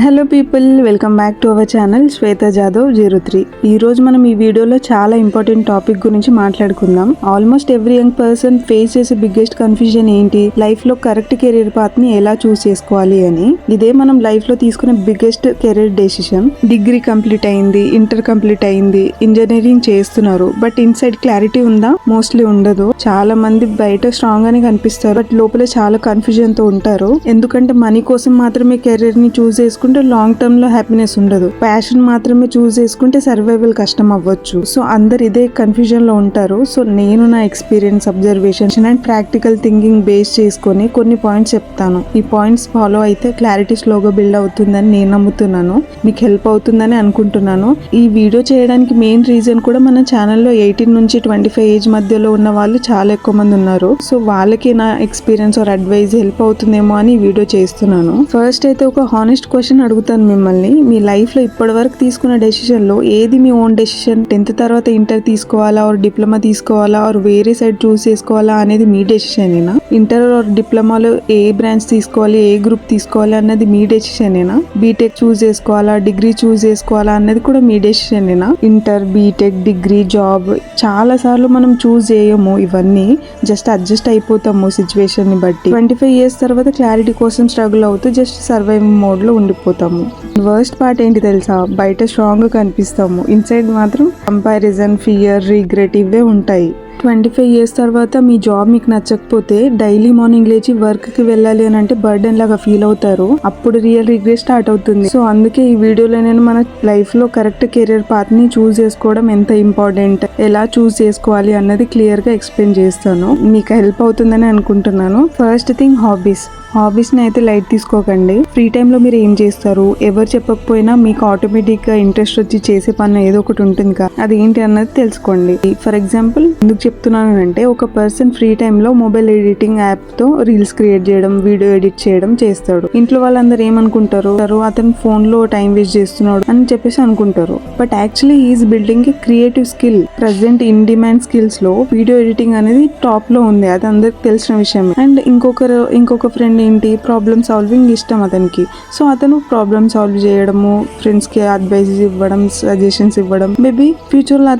Hello people, welcome back to our channel Shweta Jadhav 03. ఈ రోజు మనం ఈ వీడియోలో చాలా ఇంపార్టెంట్ టాపిక్ గురించి మాట్లాడుకుందాం. Almost every young person face చేసే బిగ్గెస్ట్ కన్ఫ్యూజన్ ఏంటి, లైఫ్ లో కరెక్ట్ కెరీర్ పాత్ ని ఎలా చూస్ చేసుకోవాలి అని. ఇదే మనం లైఫ్ లో తీసుకునే biggest career decision. Degree complete అయింది, ఇంటర్ కంప్లీట్ అయింది, ఇంజనీరింగ్ చేస్తున్నారు, బట్ ఇన్సైడ్ క్లారిటీ ఉందా? మోస్ట్లీ ఉండదు. చాలా మంది బయట స్ట్రాంగ్ గానే కనిపిస్తారు, బట్ లోపల చాలా కన్ఫ్యూజన్ తో ఉంటారు. ఎందుకంటే మనీ కోసం మాత్రమే కెరీర్ ని చూస్ చేసుకుంటే లాంగ్ టర్మ్ లో హ్యాపీనెస్ ఉండదు. ప్యాషన్ మాత్రమే చూస్ చేసుకుంటే సర్వైవల్ కష్టం అవ్వచ్చు. సో అందరు ఇదే కన్ఫ్యూజన్ లో ఉంటారు. సో నేను నా experience, observation and practical thinking base చేసుకొని కొన్ని పాయింట్స్ చెప్తాను. ఈ పాయింట్స్ ఫాలో అయితే క్లారిటీ స్లోగా బిల్డ్ అవుతుందని నేను నమ్ముతున్నాను. మీకు హెల్ప్ అవుతుందని అనుకుంటున్నాను. ఈ వీడియో చేయడానికి మెయిన్ రీజన్ కూడా మన ఛానల్లో 18 నుంచి 25 ఏజ్ మధ్యలో ఉన్న వాళ్ళు చాలా ఎక్కువ మంది ఉన్నారు. సో వాళ్ళకి నా ఎక్స్పీరియన్స్ ఆర్ అడ్వైజ్ హెల్ప్ అవుతుందేమో అని ఈ వీడియో చేస్తున్నాను. ఫస్ట్ అయితే ఒక హానెస్ట్ క్వశ్చన్ అడుగుతాను మిమ్మల్ని. మీ లైఫ్ లో ఇప్పటి వరకు తీసుకున్న డెసిషన్ లో ఏది మీ ఓన్ డెసిషన్? 10th తర్వాత ఇంటర్ తీసుకోవాలా, ఆర్ డిప్లొమా తీసుకోవాలా, ఆర్ వేరే సైడ్ చూస్ చేసుకోవాలా అనేది మీ డెసిషనేనా? ఇంటర్ ఆర్ డిప్లొమాలో ఏ బ్రాంచ్ తీసుకోవాలి, ఏ గ్రూప్ తీసుకోవాలి అన్నది మీ డెసిషనేనా? బీటెక్ చూస్ చేసుకోవాలా, డిగ్రీ చూస్ చేసుకోవాలా అన్నది కూడా మీ డెసిషనేనా? ఇంటర్, బీటెక్, డిగ్రీ, జాబ్ చాలా సార్లు మనం చూస్ చేయము. ఇవన్నీ జస్ట్ అడ్జస్ట్ అయిపోతాము సిచ్యువేషన్ ని బట్టి. 25 ఇయర్స్ తర్వాత క్లారిటీ కోసం స్ట్రగుల్ అవుతూ జస్ట్ సర్వైవింగ్ మోడ్ లో ఉండిపోతాము. వర్స్ట్ పార్ట్ ఏంటి తెలుసా? బయట స్ట్రాంగ్ గా కనిపిస్తాము, ఇన్సైడ్ మాత్రం కంపారిజన్, ఫియర్, రిగ్రెట్ ఇవే ఉంటాయి. 25 ఇయర్స్ తర్వాత మీ జాబ్ మీకు నచ్చకపోతే డైలీ మార్నింగ్ లేచి వర్క్ కి వెళ్ళాలి అని అంటే బర్డెన్ లాగా ఫీల్ అవుతారు. అప్పుడు రియల్ రిగ్రెట్ స్టార్ట్ అవుతుంది. సో అందుకే ఈ వీడియోలో నేను మన లైఫ్ లో కరెక్ట్ కెరీర్ పాత్ ని చూస్ చేసుకోవడం ఎంత ఇంపార్టెంట్, ఎలా చూస్ చేసుకోవాలి అన్నది క్లియర్ గా ఎక్స్ప్లెయిన్ చేస్తాను. మీకు హెల్ప్ అవుతుందని అనుకుంటున్నాను. ఫస్ట్ థింగ్, హాబీస్ ని అయితే లైట్ తీసుకోకండి. ఫ్రీ టైమ్ లో మీరు ఏం చేస్తారు? ఎవరు చెప్పకపోయినా మీకు ఆటోమేటిక్ గా ఇంట్రెస్ట్ వచ్చి చేసే పని ఏదో ఒకటి ఉంటుంది కదా, అది ఏంటి అన్నది తెలుసుకోండి. ఫర్ ఎగ్జాంపుల్ ఎందుకు చెప్తున్నాను అంటే, ఒక పర్సన్ ఫ్రీ టైమ్ లో మొబైల్ ఎడిటింగ్ యాప్ తో రీల్స్ క్రియేట్ చేయడం, వీడియో ఎడిట్ చేయడం చేస్తాడు. ఇంట్లో వాళ్ళందరూ ఏమనుకుంటారు? అతను ఫోన్ లో టైం వేస్ట్ చేస్తున్నాడు అని చెప్పేసి అనుకుంటారు. But actually is building a creative skill. Present in demand skills లో వీడియో ఎడిటింగ్ అనేది టాప్ లో ఉంది. అది అందరికి తెలిసిన విషయం. అండ్ ఇంకొక ఫ్రెండ్ ఏంటి, ప్రాబ్లమ్ సాల్వింగ్ ఇష్టం అతనికి. సో అతను ప్రాబ్లమ్ సాల్వ్ చేయడము, ఫ్రెండ్స్ కి అడ్వైజ్ ఇవ్వడం, సజెషన్స్ ఇవ్వడం, మేబీ ఫ్యూచర్ లో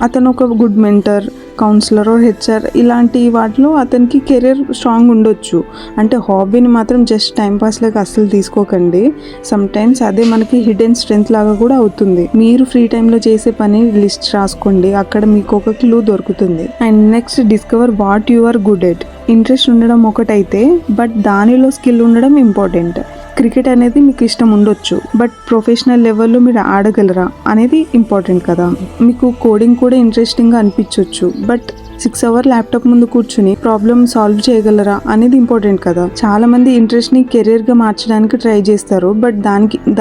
అతను ఒక గుడ్ మెంటర్, కౌన్సిలర్, హెచ్ఆర్ ఇలాంటి వాటిలో అతనికి కెరీర్ స్ట్రాంగ్ ఉండొచ్చు. అంటే హాబీని మాత్రం జస్ట్ టైం పాస్ లాగా అస్సలు తీసుకోకండి. సమ్ టైమ్స్ అదే మనకి హిడెన్ స్ట్రెంగ్త్ లాగా కూడా అవుతుంది. మీరు ఫ్రీ టైంలో చేసే పని లిస్ట్ రాసుకోండి, అక్కడ మీకు ఒక క్లూ దొరుకుతుంది. And next, discover what you are good at. Interest ఉండడం ఒకటైతే, బట్ దానిలో స్కిల్ ఉండడం ఇంపార్టెంట్. క్రికెట్ అనేది మీకు ఇష్టం ఉండొచ్చు, బట్ ప్రొఫెషనల్ లెవెల్లో మీరు ఆడగలరా అనేది ఇంపార్టెంట్ కదా. మీకు కోడింగ్ కూడా ఇంట్రెస్టింగ్ గా అనిపించవచ్చు, బట్ 6 hours ల్యాప్టాప్ ముందు కూర్చుని ప్రాబ్లమ్ సాల్వ్ చేయగలరా అనేది ఇంపార్టెంట్ కదా. చాలా మంది ఇంట్రెస్ట్ ని కెరీర్ గా మార్చడానికి ట్రై చేస్తారు, బట్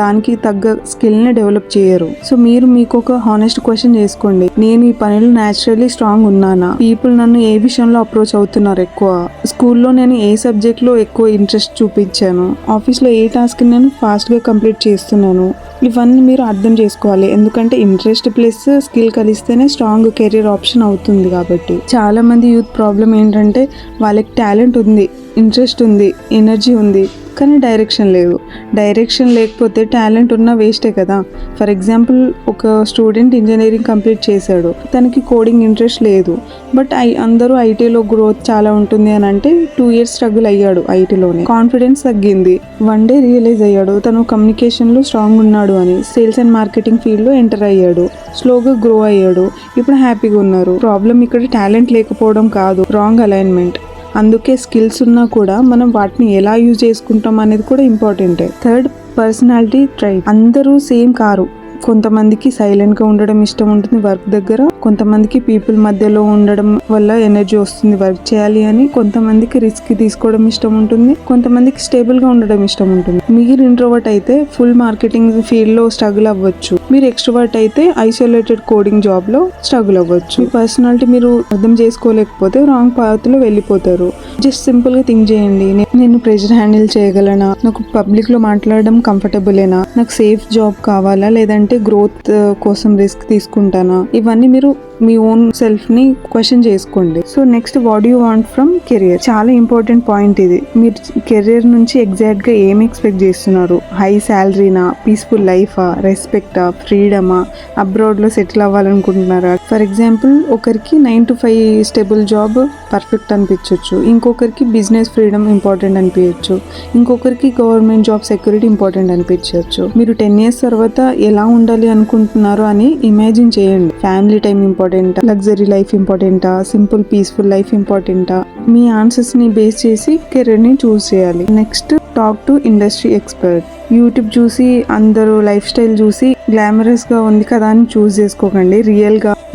దానికి తగ్గ స్కిల్ ని డెవలప్ చేయరు. సో మీకు ఒక హానెస్ట్ క్వశ్చన్ చేసుకోండి, నేను ఈ పనిలో న్యాచురల్లీ స్ట్రాంగ్ ఉన్నానా? పీపుల్ నన్ను ఏ విషయంలో అప్రోచ్ అవుతున్నారు ఎక్కువ? స్కూల్లో నేను ఏ సబ్జెక్ట్ లో ఎక్కువ ఇంట్రెస్ట్ చూపించాను? ఆఫీస్ లో ఏ టాస్క్ నేను ఫాస్ట్ గా కంప్లీట్ చేస్తున్నాను? ఇవన్నీ మీరు అర్థం చేసుకోవాలి. ఎందుకంటే ఇంట్రెస్ట్ ప్లస్ స్కిల్ కలిస్తేనే స్ట్రాంగ్ కెరీర్ ఆప్షన్ అవుతుంది. కాబట్టి చాలా మంది యూత్ ప్రాబ్లం ఏంటంటే, వాళ్ళకి టాలెంట్ ఉంది, ఇంట్రెస్ట్ ఉంది, ఎనర్జీ ఉంది, కానీ డైరెక్షన్ లేదు. డైరెక్షన్ లేకపోతే టాలెంట్ ఉన్నా వేస్టే కదా. ఫర్ ఎగ్జాంపుల్, ఒక స్టూడెంట్ ఇంజనీరింగ్ కంప్లీట్ చేశాడు, తనకి కోడింగ్ ఇంట్రెస్ట్ లేదు, బట్ అందరూ ఐటీలో గ్రోత్ చాలా ఉంటుంది అని అంటే 2 years స్ట్రగుల్ అయ్యాడు ఐటీలోనే. కాన్ఫిడెన్స్ తగ్గింది. వన్ డే రియలైజ్ అయ్యాడు తను కమ్యూనికేషన్లో స్ట్రాంగ్ ఉన్నాడు అని. సేల్స్ అండ్ మార్కెటింగ్ ఫీల్డ్లో ఎంటర్ అయ్యాడు, స్లోగా గ్రో అయ్యాడు, ఇప్పుడు హ్యాపీగా ఉన్నారు. ప్రాబ్లం ఇక్కడ టాలెంట్ లేకపోవడం కాదు, రాంగ్ అలైన్మెంట్. అందుకే స్కిల్స్ ఉన్నా కూడా మనం వాటిని ఎలా యూజ్ చేసుకుంటాం అనేది కూడా ఇంపార్టెంటే. Third, personality trait. అందరూ సేమ్ కారు. కొంతమందికి సైలెంట్ గా ఉండడం ఇష్టం ఉంటుంది వర్క్ దగ్గర, కొంతమందికి పీపుల్ మధ్యలో ఉండడం వల్ల ఎనర్జీ వస్తుంది వర్క్ చేయాలి అని, కొంతమందికి రిస్క్ తీసుకోవడం ఇష్టం ఉంటుంది, కొంతమందికి స్టేబుల్ గా ఉండడం ఇష్టం ఉంటుంది. మీరు ఇంట్రోవర్ట్ అయితే ఫుల్ మార్కెటింగ్ ఫీల్డ్ లో స్ట్రగుల్ అవ్వచ్చు, మీరు ఎక్స్ట్రోవర్ట్ అయితే ఐసోలేటెడ్ కోడింగ్ జాబ్ లో స్ట్రగుల్ అవ్వచ్చు. మీ పర్సనాలిటీ మీరు అర్థం చేసుకోలేకపోతే రాంగ్ పాత్ లో వెళ్ళిపోతారు. జస్ట్ సింపుల్ గా థింక్ చేయండి, నేను ప్రెషర్ హ్యాండిల్ చేయగలనా? నాకు పబ్లిక్ లో మాట్లాడడం కంఫర్టబులేనా? నాకు సేఫ్ జాబ్ కావాలా, లేదంటే గ్రోత్ కోసం రిస్క్ తీసుకుంటానా? ఇవన్నీ మీరు మీ ఓన్ సెల్ఫ్ ని క్వశ్చన్ చేసుకోండి. So next, what you want from career. చాలా ఇంపార్టెంట్ పాయింట్ ఇది. మీరు కెరియర్ నుంచి ఎగ్జాక్ట్ గా ఏం ఎక్స్పెక్ట్ చేస్తున్నారు? హై శాలరీనా, పీస్ఫుల్ లైఫా, రెస్పెక్టా, ఫ్రీడమా, అబ్రాడ్ లో సెటిల్ అవ్వాలనుకుంటున్నారా? ఫర్ ఎగ్జాంపుల్, ఒకరికి 9 to 5 స్టేబుల్ జాబ్ పర్ఫెక్ట్ అనిపించవచ్చు, ఇంకొకరికి బిజినెస్ ఫ్రీడమ్ ఇంపార్టెంట్ అనిపించవచ్చు, ఇంకొకరికి గవర్నమెంట్ జాబ్ సెక్యూరిటీ ఇంపార్టెంట్ అనిపించవచ్చు. మీరు 10 years తర్వాత ఎలా ఉండాలి అనుకుంటున్నారు అని ఇమాజిన్ చేయండి. ఫ్యామిలీ టైం ఇంపార్టెంటా, లగ్జరీ లైఫ్ ఇంపార్టెంటా, సింపుల్ పీస్ఫుల్ లైఫ్ ఇంపార్టెంటా? మీ ఆన్సర్స్ ని బేస్ చేసి కెరీర్ ని చూస్ చేయాలి. Next, talk to industry expert. YouTube చూసి అందరూ లైఫ్ స్టైల్ చూసి గ్లామరస్ గా ఉంది కదా అని చూస్ చేసుకోకండి.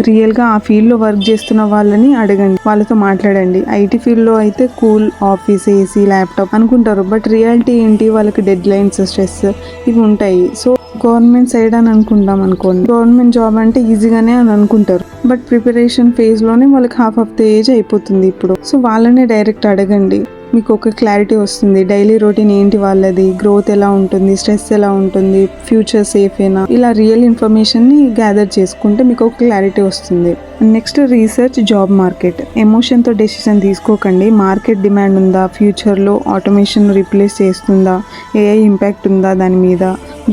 రియల్ గా ఆ ఫీల్డ్ లో వర్క్ చేస్తున్న వాళ్ళని అడగండి, వాళ్ళతో మాట్లాడండి. ఐటీ ఫీల్డ్ లో అయితే కూల్, ఆఫీస్, ఏసీ, ల్యాప్టాప్ అనుకుంటారు, బట్ రియాలిటీ ఏంటి? వాళ్ళకి డెడ్ లైన్స్, స్ట్రెస్ ఇవి ఉంటాయి. సో గవర్నమెంట్ సైడ్ అని అనుకుంటాం అనుకోండి, గవర్నమెంట్ జాబ్ అంటే ఈజీగానే అని అనుకుంటారు, బట్ ప్రిపరేషన్ ఫేజ్ లోనే వాళ్ళకి half of the ఏజ్ అయిపోతుంది ఇప్పుడు. సో వాళ్ళనే డైరెక్ట్ అడగండి, మీకు ఒక క్లారిటీ వస్తుంది. డైలీ రొటీన్ ఏంటి వాళ్ళది, గ్రోత్ ఎలా ఉంటుంది, స్ట్రెస్ ఎలా ఉంటుంది, ఫ్యూచర్ సేఫేనా, ఇలా రియల్ ఇన్ఫర్మేషన్ని గ్యాదర్ చేసుకుంటే మీకు ఒక క్లారిటీ వస్తుంది. Next, research job market. ఎమోషన్తో డెసిషన్ తీసుకోకండి. మార్కెట్ డిమాండ్ ఉందా, ఫ్యూచర్లో ఆటోమేషన్ రీప్లేస్ చేస్తుందా, ఏఐ ఇంపాక్ట్ ఉందా దాని మీద.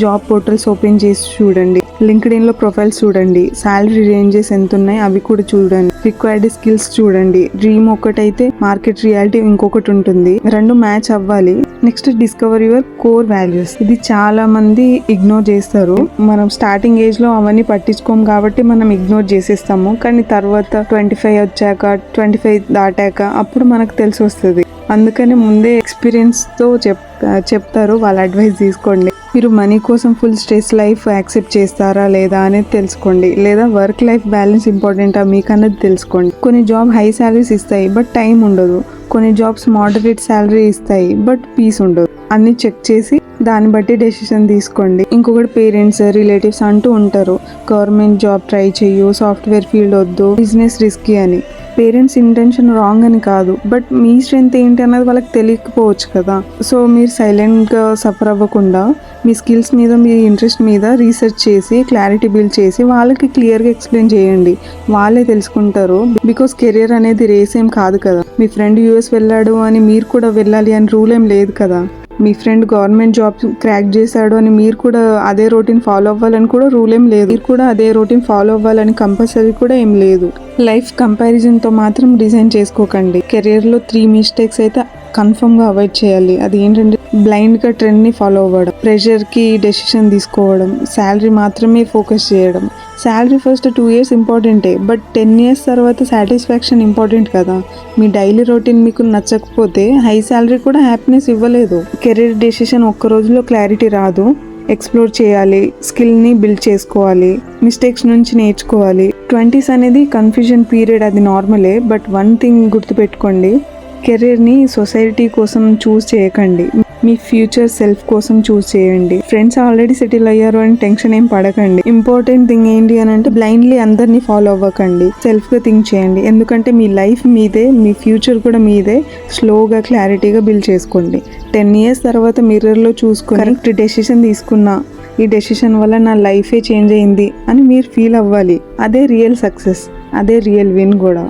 జాబ్ పోర్టల్స్ ఓపెన్ చేసి చూడండి, లింక్డ్ఇన్లో ప్రొఫైల్స్ చూడండి, శాలరీ రేంజెస్ ఎంత ఉన్నాయి అవి కూడా చూడండి, రిక్వైర్డ్ స్కిల్స్ చూడండి. డ్రీమ్ ఒకటైతే మార్కెట్ రియాలిటీ ఇంకొకటి ఉంటుంది, రెండు మ్యాచ్ అవ్వాలి. Next, discover your core values. ఇది చాలా మంది ఇగ్నోర్ చేస్తారు. మనం స్టార్టింగ్ ఏజ్ లో అవన్నీ పట్టించుకోము కాబట్టి మనం ఇగ్నోర్ చేసేస్తాము, కానీ తర్వాత 25 వచ్చాక, 25 దాటాక అప్పుడు మనకు తెలిసి వస్తుంది. అందుకని ముందే ఎక్స్పీరియన్స్ తో చెప్తారు, వాళ్ళ అడ్వైస్ తీసుకోండి. మీరు మనీ కోసం ఫుల్ స్ట్రెస్ లైఫ్ యాక్సెప్ట్ చేస్తారా లేదా అనేది తెలుసుకోండి, లేదా వర్క్ లైఫ్ బ్యాలెన్స్ ఇంపార్టెంటా మీకు అన్నది తెలుసుకోండి. కొన్ని జాబ్ హై సాలరీస్ ఇస్తాయి బట్ టైం ఉండదు, కొన్ని జాబ్స్ మోడరేట్ సాలరీ ఇస్తాయి బట్ పీస్ ఉండదు. అన్ని చెక్ చేసి దాన్ని బట్టి డెసిషన్ తీసుకోండి. ఇంకొకటి, పేరెంట్స్, రిలేటివ్స్ అంటూ ఉంటారు, గవర్నమెంట్ జాబ్ ట్రై చెయ్యు, సాఫ్ట్వేర్ ఫీల్డ్ వద్దు, బిజినెస్ రిస్కీ అని. పేరెంట్స్ ఇంటెన్షన్ రాంగ్ అని కాదు, బట్ మీ స్ట్రెంత్ ఏంటి అన్నది వాళ్ళకి తెలియకపోవచ్చు కదా. సో మీరు సైలెంట్గా సఫర్ అవ్వకుండా మీ స్కిల్స్ మీద, మీ ఇంట్రెస్ట్ మీద రీసెర్చ్ చేసి క్లారిటీ బిల్డ్ చేసి వాళ్ళకి క్లియర్గా ఎక్స్ప్లెయిన్ చేయండి, వాళ్ళే తెలుసుకుంటారు. బికాస్ కెరియర్ అనేది రేస్ ఏం కాదు కదా. మీ ఫ్రెండ్ యూఎస్ వెళ్ళాడు అని మీరు కూడా వెళ్ళాలి అని రూల్ ఏం లేదు కదా. మీ ఫ్రెండ్ గవర్నమెంట్ జాబ్ క్రాక్ చేశాడు అని మీరు కూడా అదే రొటీన్ ఫాలో అవ్వాలని కూడా రూల్ ఏం లేదు. మీరు కూడా అదే రొటీన్ ఫాలో అవ్వాలని కంపల్సరీ కూడా ఏం లేదు. లైఫ్ కంపారిజన్తో మాత్రం డిజైన్ చేసుకోకండి. కెరియర్లో 3 mistakes అయితే కన్ఫర్మ్గా అవాయిడ్ చేయాలి. అది ఏంటంటే, బ్లైండ్గా ట్రెండ్ని ఫాలో అవ్వడం, ప్రెషర్కి డెసిషన్ తీసుకోవడం, శాలరీ మాత్రమే ఫోకస్ చేయడం. శాలరీ ఫస్ట్ 2 years ఇంపార్టెంటే, బట్ 10 years తర్వాత సాటిస్ఫాక్షన్ ఇంపార్టెంట్ కదా. మీ డైలీ రొటీన్ మీకు నచ్చకపోతే హై శాలరీ కూడా హ్యాపీనెస్ ఇవ్వలేదు. కెరీర్ డెసిషన్ ఒక్క రోజులో క్లారిటీ రాదు. ఎక్స్ప్లోర్ చేయాలి, స్కిల్ని బిల్డ్ చేసుకోవాలి, మిస్టేక్స్ నుంచి నేర్చుకోవాలి. 20s అనేది కన్ఫ్యూజన్ పీరియడ్, అది నార్మలే. బట్ వన్ థింగ్ గుర్తుపెట్టుకోండి, కెరీర్ని సొసైటీ కోసం చూస్ చేయకండి, మీ ఫ్యూచర్ సెల్ఫ్ కోసం చూస్ చేయండి. ఫ్రెండ్స్ ఆల్రెడీ సెటిల్ అయ్యారు అని టెన్షన్ ఏం పడకండి. ఇంపార్టెంట్ థింగ్ ఏంటి అని అంటే, బ్లైండ్లీ అందరినీ ఫాలో అవ్వకండి, సెల్ఫ్గా థింక్ చేయండి. ఎందుకంటే మీ లైఫ్ మీదే, మీ ఫ్యూచర్ కూడా మీదే. స్లోగా క్లారిటీగా బిల్డ్ చేసుకోండి. 10 years తర్వాత మిర్రర్లో చూసుకొని కరెక్ట్ డెసిషన్ తీసుకున్నా, ఈ డెసిషన్ వల్ల నా లైఫే చేంజ్ అయింది అని మీరు ఫీల్ అవ్వాలి. అదే రియల్ సక్సెస్, అదే రియల్ విన్ కూడా.